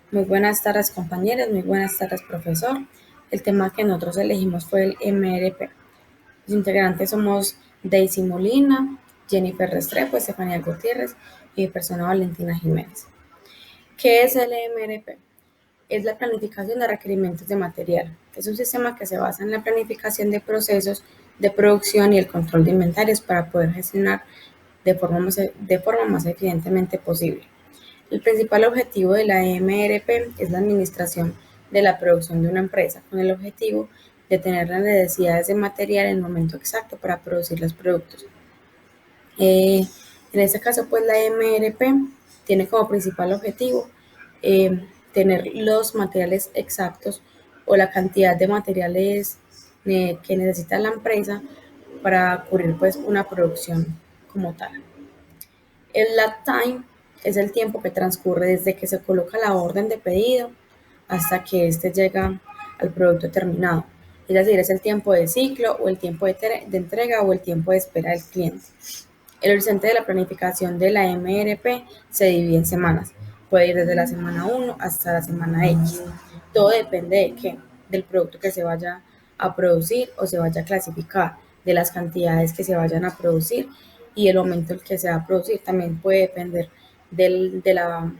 Muy buenas tardes, compañeros. Muy buenas tardes, profesor. El tema que nosotros elegimos fue el MRP. Los integrantes somos Daisy Molina, Jennifer Restrepo, Estefanía Gutiérrez y mi persona Valentina Jiménez. ¿Qué es el MRP? Es la planificación de requerimientos de material. Es un sistema que se basa en la planificación de procesos de producción y el control de inventarios para poder gestionar de forma más eficientemente posible. El principal objetivo de la EMRP es la administración de la producción de una empresa, con el objetivo de tener las necesidades de material en el momento exacto para producir los productos. En este caso, pues la EMRP tiene como principal objetivo tener los materiales exactos o la cantidad de materiales que necesita la empresa para cubrir pues una producción como tal. El lag time es el tiempo que transcurre desde que se coloca la orden de pedido hasta que éste llega al producto terminado. Es decir, es el tiempo de ciclo o el tiempo de entrega o el tiempo de espera del cliente. El horizonte de la planificación de la MRP se divide en semanas. Puede ir desde la semana 1 hasta la semana X. Todo depende de qué, del producto que se vaya a producir o se vaya a clasificar, de las cantidades que se vayan a producir y el momento en que se va a producir. También puede depender del, de la,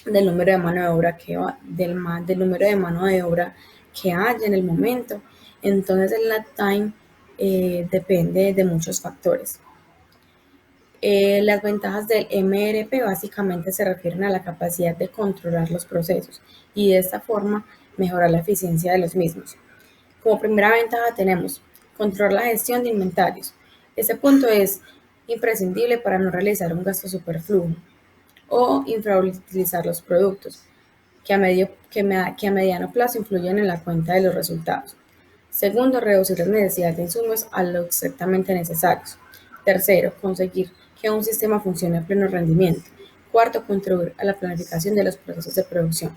del número de mano de obra del número de mano de obra que haya en el momento. Entonces el lag time depende de muchos factores. Las ventajas del MRP básicamente se refieren a la capacidad de controlar los procesos y de esta forma mejorar la eficiencia de los mismos. Como primera ventaja tenemos controlar la gestión de inventarios. Este punto es imprescindible para no realizar un gasto superfluo o infrautilizar los productos que a mediano plazo influyen en la cuenta de los resultados. Segundo, reducir las necesidades de insumos a lo estrictamente necesarios. Tercero, conseguir que un sistema funcione a pleno rendimiento. Cuarto, contribuir a la planificación de los procesos de producción.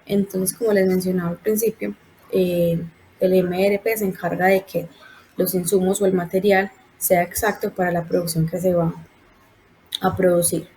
Entonces, como les mencionaba al principio, eh, el MRP se encarga de que los insumos o el material sea exacto para la producción que se va a producir.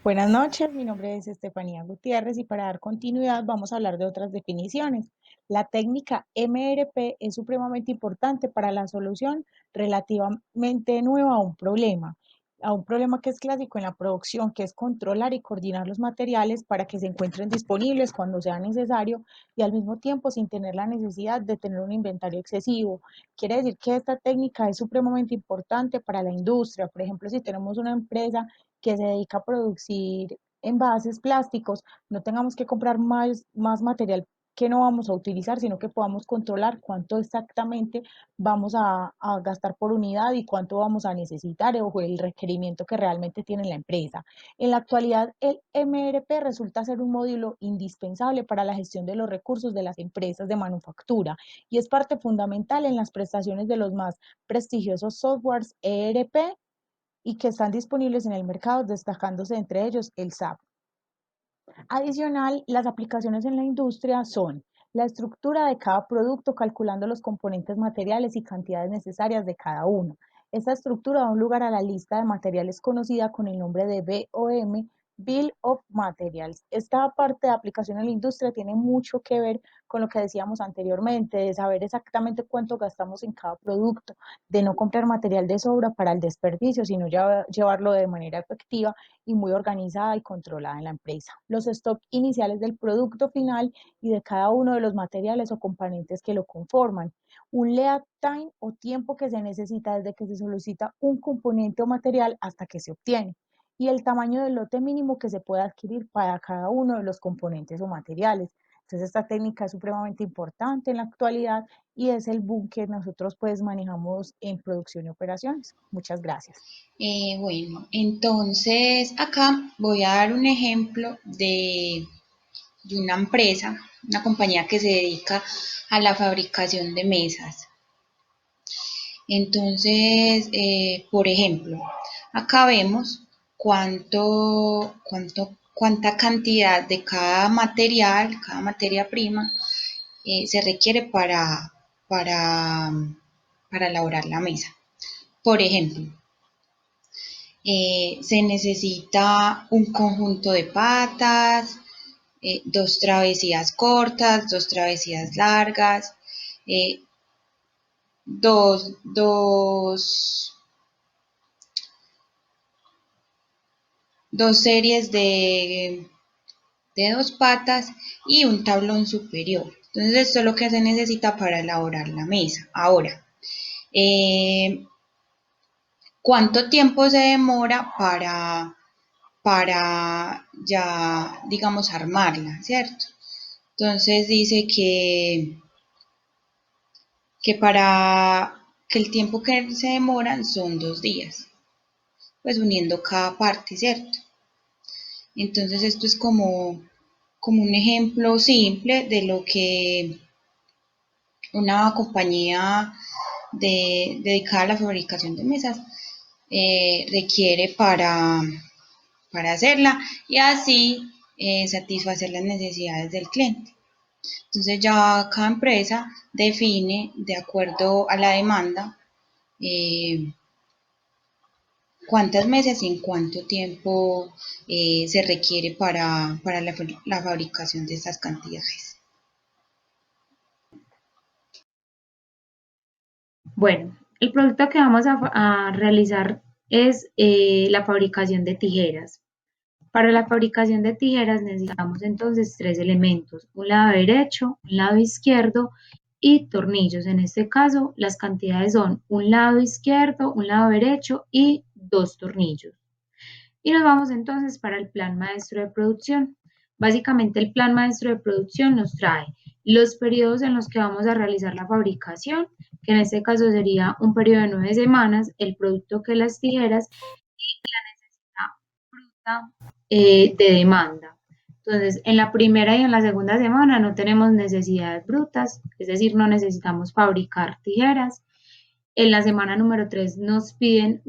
Buenas noches, mi nombre es Estefanía Gutiérrez y para dar continuidad vamos a hablar de otras definiciones. La técnica MRP es supremamente importante para la solución relativamente nueva a un problema que es clásico en la producción, que es controlar y coordinar los materiales para que se encuentren disponibles cuando sea necesario y al mismo tiempo sin tener la necesidad de tener un inventario excesivo. Quiere decir que esta técnica es supremamente importante para la industria. Por ejemplo, si tenemos una empresa que se dedica a producir envases plásticos, no tengamos que comprar más material que no vamos a utilizar, sino que podamos controlar cuánto exactamente vamos a gastar por unidad y cuánto vamos a necesitar o el requerimiento que realmente tiene la empresa. En la actualidad, el MRP resulta ser un módulo indispensable para la gestión de los recursos de las empresas de manufactura y es parte fundamental en las prestaciones de los más prestigiosos softwares ERP y que están disponibles en el mercado, destacándose entre ellos el SAP. Adicional, las aplicaciones en la industria son la estructura de cada producto, calculando los componentes materiales y cantidades necesarias de cada uno. Esta estructura da un lugar a la lista de materiales conocida con el nombre de BOM, Bill of Materials. Esta parte de aplicación en la industria tiene mucho que ver con lo que decíamos anteriormente, de saber exactamente cuánto gastamos en cada producto, de no comprar material de sobra para el desperdicio, sino llevarlo de manera efectiva y muy organizada y controlada en la empresa. Los stocks iniciales del producto final y de cada uno de los materiales o componentes que lo conforman. Un lead time o tiempo que se necesita desde que se solicita un componente o material hasta que se obtiene. Y el tamaño del lote mínimo que se puede adquirir para cada uno de los componentes o materiales. Entonces, esta técnica es supremamente importante en la actualidad y es el boom que nosotros pues manejamos en producción y operaciones. Muchas gracias. Bueno, entonces acá voy a dar un ejemplo de una empresa, una compañía que se dedica a la fabricación de mesas. Entonces, por ejemplo, acá vemos cuánta cantidad de cada materia prima, se requiere para, para elaborar la mesa. Por ejemplo, se necesita un conjunto de patas, 2 travesías cortas, 2 travesías largas, eh, dos, dos, dos series de 2 patas y un tablón superior. Entonces esto es lo que se necesita para elaborar la mesa. Ahora, eh, ¿cuánto tiempo se demora para ya, digamos, armarla, ¿cierto? Entonces dice que para que el tiempo que se demoran son 2 días, pues uniendo cada parte, ¿cierto? Entonces esto es como un ejemplo simple de lo que una compañía dedicada a la fabricación de mesas requiere para hacerla y así satisfacer las necesidades del cliente. Entonces ya cada empresa define de acuerdo a la demanda eh, cuántas mesas y en cuánto tiempo se requiere para la fabricación de estas cantidades. Bueno, el producto que vamos a realizar es la fabricación de tijeras. Para la fabricación de tijeras necesitamos entonces 3 elementos, un lado derecho, un lado izquierdo y tornillos. En este caso, las cantidades son un lado izquierdo, un lado derecho y 2 tornillos. Y nos vamos entonces para el plan maestro de producción. Básicamente el plan maestro de producción nos trae los periodos en los que vamos a realizar la fabricación, que en este caso sería un periodo de 9 semanas, el producto que las tijeras y la necesidad bruta de demanda. Entonces, en la primera y en la segunda semana no tenemos necesidades brutas, es decir, no necesitamos fabricar tijeras. En la semana número 3 nos piden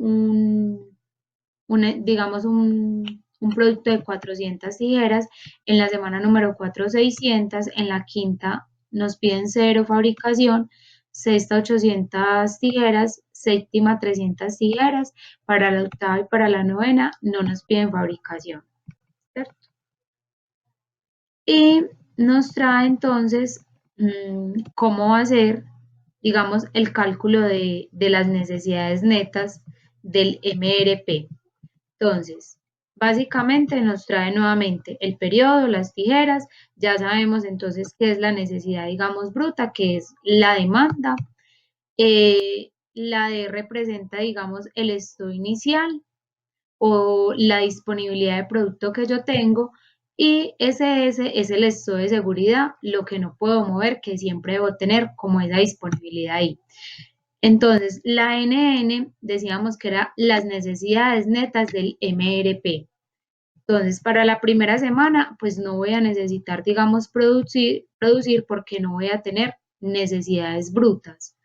digamos, un producto de 400 tijeras, en la semana número 4 600, en la quinta nos piden 0 fabricación, sexta 800 tijeras, séptima 300 tijeras, para la octava y para la novena no nos piden fabricación, ¿cierto? Y nos trae entonces cómo hacer, digamos, el cálculo de las necesidades netas del MRP. Entonces, básicamente nos trae nuevamente el periodo, las tijeras, ya sabemos entonces qué es la necesidad, digamos, bruta, que es la demanda. La D representa, digamos, el stock inicial o la disponibilidad de producto que yo tengo y SS es el stock de seguridad, lo que no puedo mover, que siempre debo tener como esa disponibilidad ahí. Entonces, la NN decíamos que era las necesidades netas del MRP. Entonces, para la primera semana, pues no voy a necesitar, digamos, producir porque no voy a tener necesidades brutas.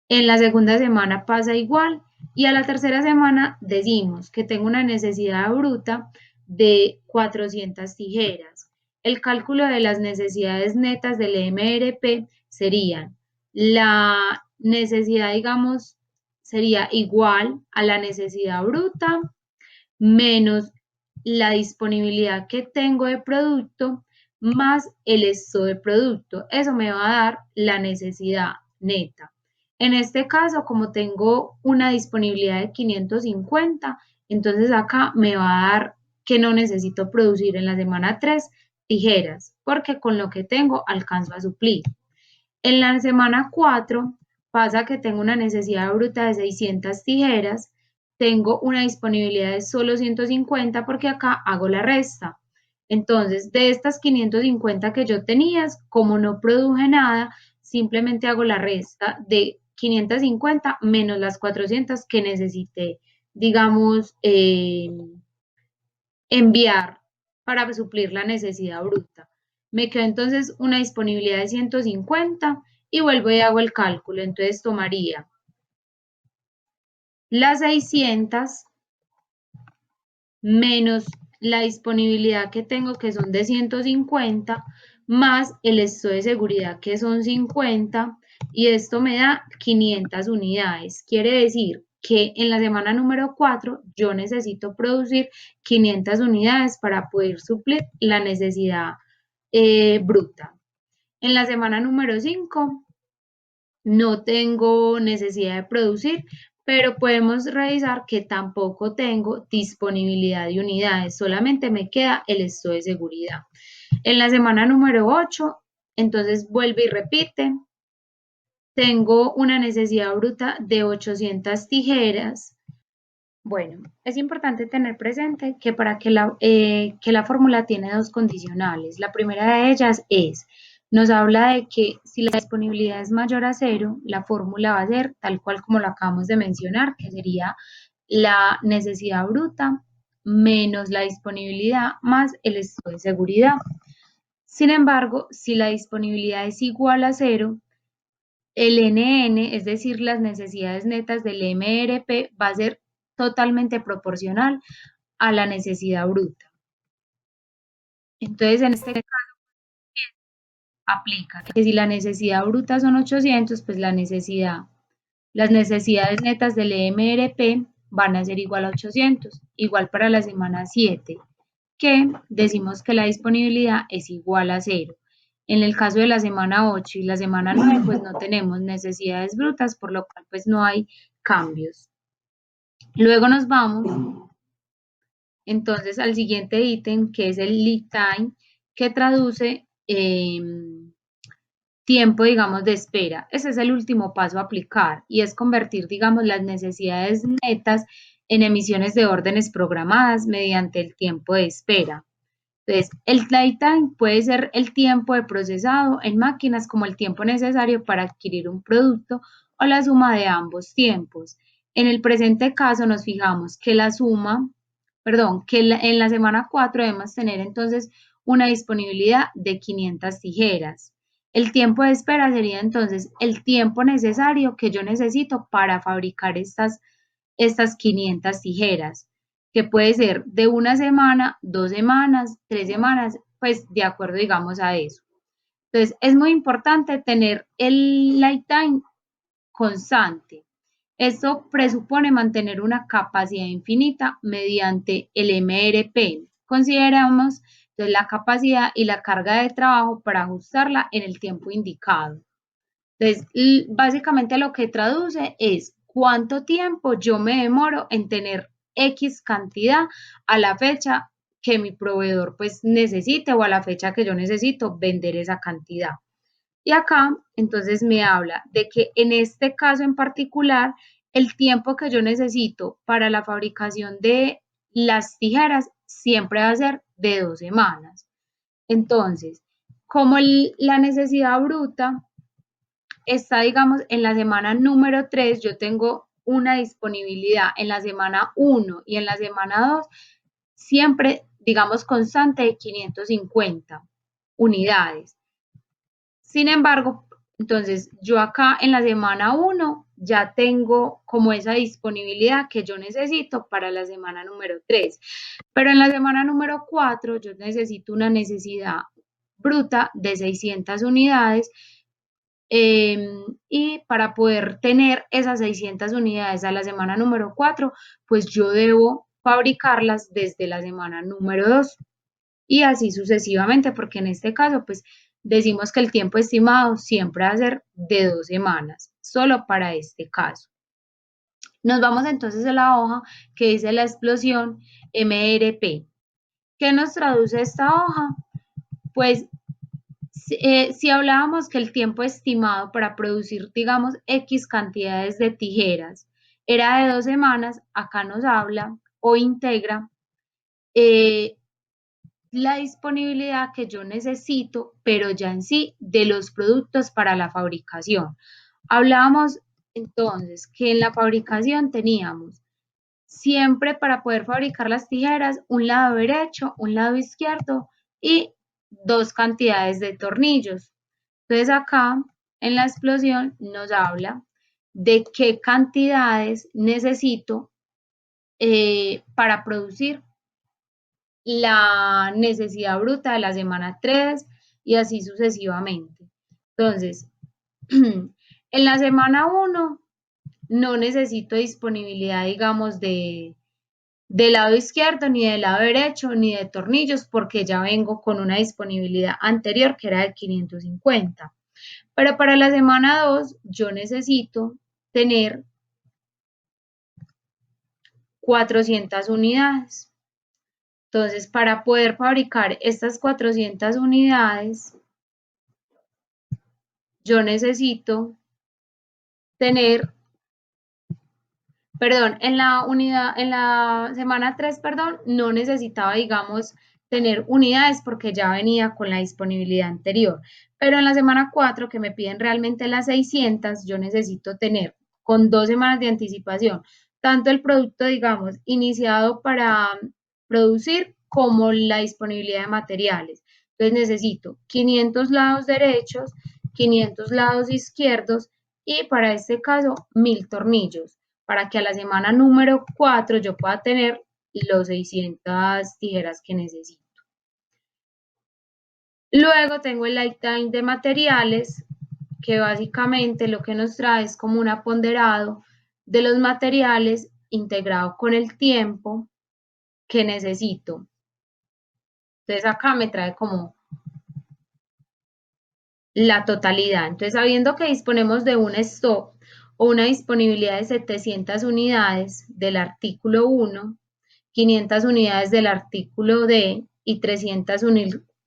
En la segunda semana pasa igual y a la tercera semana decimos que tengo una necesidad bruta de 400 tijeras. El cálculo de las necesidades netas del MRP serían la necesidad, digamos, sería igual a la necesidad bruta menos la disponibilidad que tengo de producto más el stock de producto. Eso me va a dar la necesidad neta. En este caso, como tengo una disponibilidad de 550, entonces acá me va a dar que no necesito producir en la semana 3 tijeras, porque con lo que tengo alcanzo a suplir. En la semana 4 pasa que tengo una necesidad bruta de 600 tijeras, tengo una disponibilidad de solo 150 porque acá hago la resta. Entonces, de estas 550 que yo tenía, como no produje nada, simplemente hago la resta de 550 menos las 400 que necesité, digamos, enviar para suplir la necesidad bruta. Me quedó entonces una disponibilidad de 150 y vuelvo y hago el cálculo. Entonces tomaría las 600 menos la disponibilidad que tengo, que son de 150, más el stock de seguridad, que son 50, y esto me da 500 unidades. Quiere decir que en la semana número 4 yo necesito producir 500 unidades para poder suplir la necesidad bruta. En la semana número 5 no tengo necesidad de producir, pero podemos revisar que tampoco tengo disponibilidad de unidades, solamente me queda el stock de seguridad. En la semana número 8, entonces vuelve y repite, tengo una necesidad bruta de 800 tijeras. Bueno, es importante tener presente que para que la fórmula tiene dos condicionales. La primera de ellas nos habla de que si la disponibilidad es mayor a 0, la fórmula va a ser tal cual como lo acabamos de mencionar, que sería la necesidad bruta menos la disponibilidad más el stock de seguridad. Sin embargo, si la disponibilidad es igual a 0, el NN, es decir, las necesidades netas del MRP, va a ser totalmente proporcional a la necesidad bruta. Entonces, en este caso, aplica que si la necesidad bruta son 800, pues las necesidades netas del MRP van a ser igual a 800, igual para la semana 7, que decimos que la disponibilidad es igual a 0. En el caso de la semana 8 y la semana 9, pues no tenemos necesidades brutas, por lo cual pues no hay cambios. Luego nos vamos entonces al siguiente ítem, que es el lead time, que traduce tiempo, digamos, de espera. Ese es el último paso a aplicar y es convertir, digamos, las necesidades netas en emisiones de órdenes programadas mediante el tiempo de espera. Entonces, el lead time puede ser el tiempo de procesado en máquinas como el tiempo necesario para adquirir un producto o la suma de ambos tiempos. En el presente caso nos fijamos que en la semana 4 debemos tener entonces una disponibilidad de 500 tijeras. El tiempo de espera sería entonces el tiempo necesario que yo necesito para fabricar estas 500 tijeras, que puede ser de una semana, 2 semanas, 3 semanas, pues de acuerdo, digamos, a eso. Entonces, es muy importante tener el lead time constante. Esto presupone mantener una capacidad infinita mediante el MRP. Consideramos entonces, la capacidad y la carga de trabajo para ajustarla en el tiempo indicado. Entonces, básicamente lo que traduce es cuánto tiempo yo me demoro en tener X cantidad a la fecha que mi proveedor pues necesite o a la fecha que yo necesito vender esa cantidad. Y acá entonces me habla de que en este caso en particular, el tiempo que yo necesito para la fabricación de las tijeras siempre va a ser de 2 semanas. Entonces, como la necesidad bruta está, digamos, en la semana número 3, yo tengo una disponibilidad en la semana 1 y en la semana 2, siempre, digamos, constante de 550 unidades. Sin embargo, entonces yo acá en la semana 1 ya tengo como esa disponibilidad que yo necesito para la semana número 3. Pero en la semana número 4 yo necesito una necesidad bruta de 600 unidades y para poder tener esas 600 unidades a la semana número 4, pues yo debo fabricarlas desde la semana número 2 y así sucesivamente, porque en este caso, pues decimos que el tiempo estimado siempre va a ser de 2 semanas, solo para este caso. Nos vamos entonces a la hoja que dice la explosión MRP. ¿Qué nos traduce esta hoja? Pues si hablábamos que el tiempo estimado para producir, digamos, X cantidades de tijeras era de 2 semanas, acá nos habla o integra la disponibilidad que yo necesito, pero ya en sí, de los productos para la fabricación. Hablábamos entonces que en la fabricación teníamos siempre para poder fabricar las tijeras, un lado derecho, un lado izquierdo y 2 cantidades de tornillos. Entonces acá en la explosión nos habla de qué cantidades necesito para producir la necesidad bruta de la semana 3 y así sucesivamente. Entonces, en la semana 1 no necesito disponibilidad, digamos, del lado izquierdo, ni del lado derecho, ni de tornillos, porque ya vengo con una disponibilidad anterior que era de 550. Pero para la semana 2 yo necesito tener 400 unidades. Entonces, para poder fabricar estas 400 unidades, yo necesito tener, perdón, en la semana 3, perdón, no necesitaba, digamos, tener unidades porque ya venía con la disponibilidad anterior. Pero en la semana 4, que me piden realmente las 600, yo necesito tener con 2 semanas de anticipación, tanto el producto, digamos, iniciado para producir como la disponibilidad de materiales. Entonces necesito 500 lados derechos, 500 lados izquierdos y para este caso 1000 tornillos para que a la semana número 4 yo pueda tener los 600 tijeras que necesito. Luego tengo el lifetime de materiales, que básicamente lo que nos trae es como un aponderado de los materiales integrado con el tiempo que necesito. Entonces acá me trae como la totalidad. Entonces, sabiendo que disponemos de un stock o una disponibilidad de 700 unidades del artículo 1, 500 unidades del artículo D y 300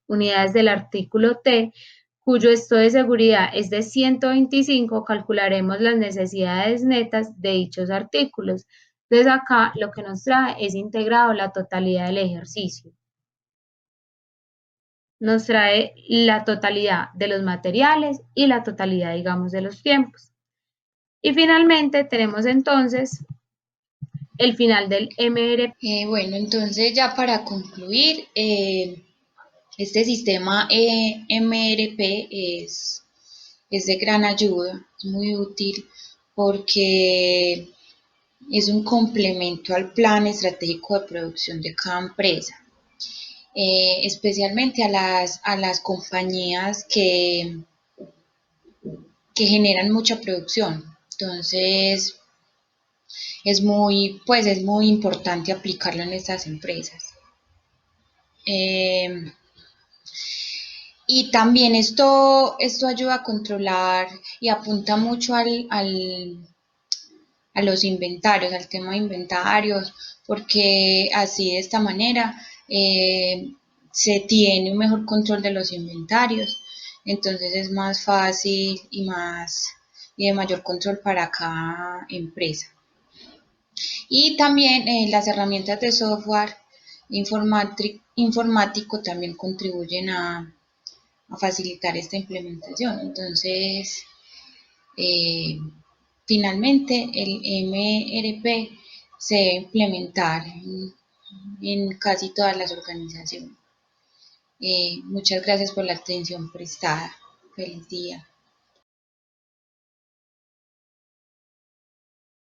unidades del artículo T, cuyo stock de seguridad es de 125, calcularemos las necesidades netas de dichos artículos. Entonces, acá lo que nos trae es integrado la totalidad del ejercicio. Nos trae la totalidad de los materiales y la totalidad, digamos, de los tiempos. Y finalmente tenemos entonces el final del MRP. Bueno, entonces ya para concluir, este sistema MRP es de gran ayuda, es muy útil porque es un complemento al plan estratégico de producción de cada empresa. Especialmente a las compañías que generan mucha producción. Entonces, es muy importante aplicarlo en estas empresas. Eh, y también esto ayuda a controlar y apunta mucho a los inventarios, al tema de inventarios, porque así de esta manera se tiene un mejor control de los inventarios, entonces es más fácil y de mayor control para cada empresa. Y también las herramientas de software informático también contribuyen a facilitar esta implementación. Entonces, finalmente, el MRP se debe implementar en casi todas las organizaciones. Muchas gracias por la atención prestada. Feliz día.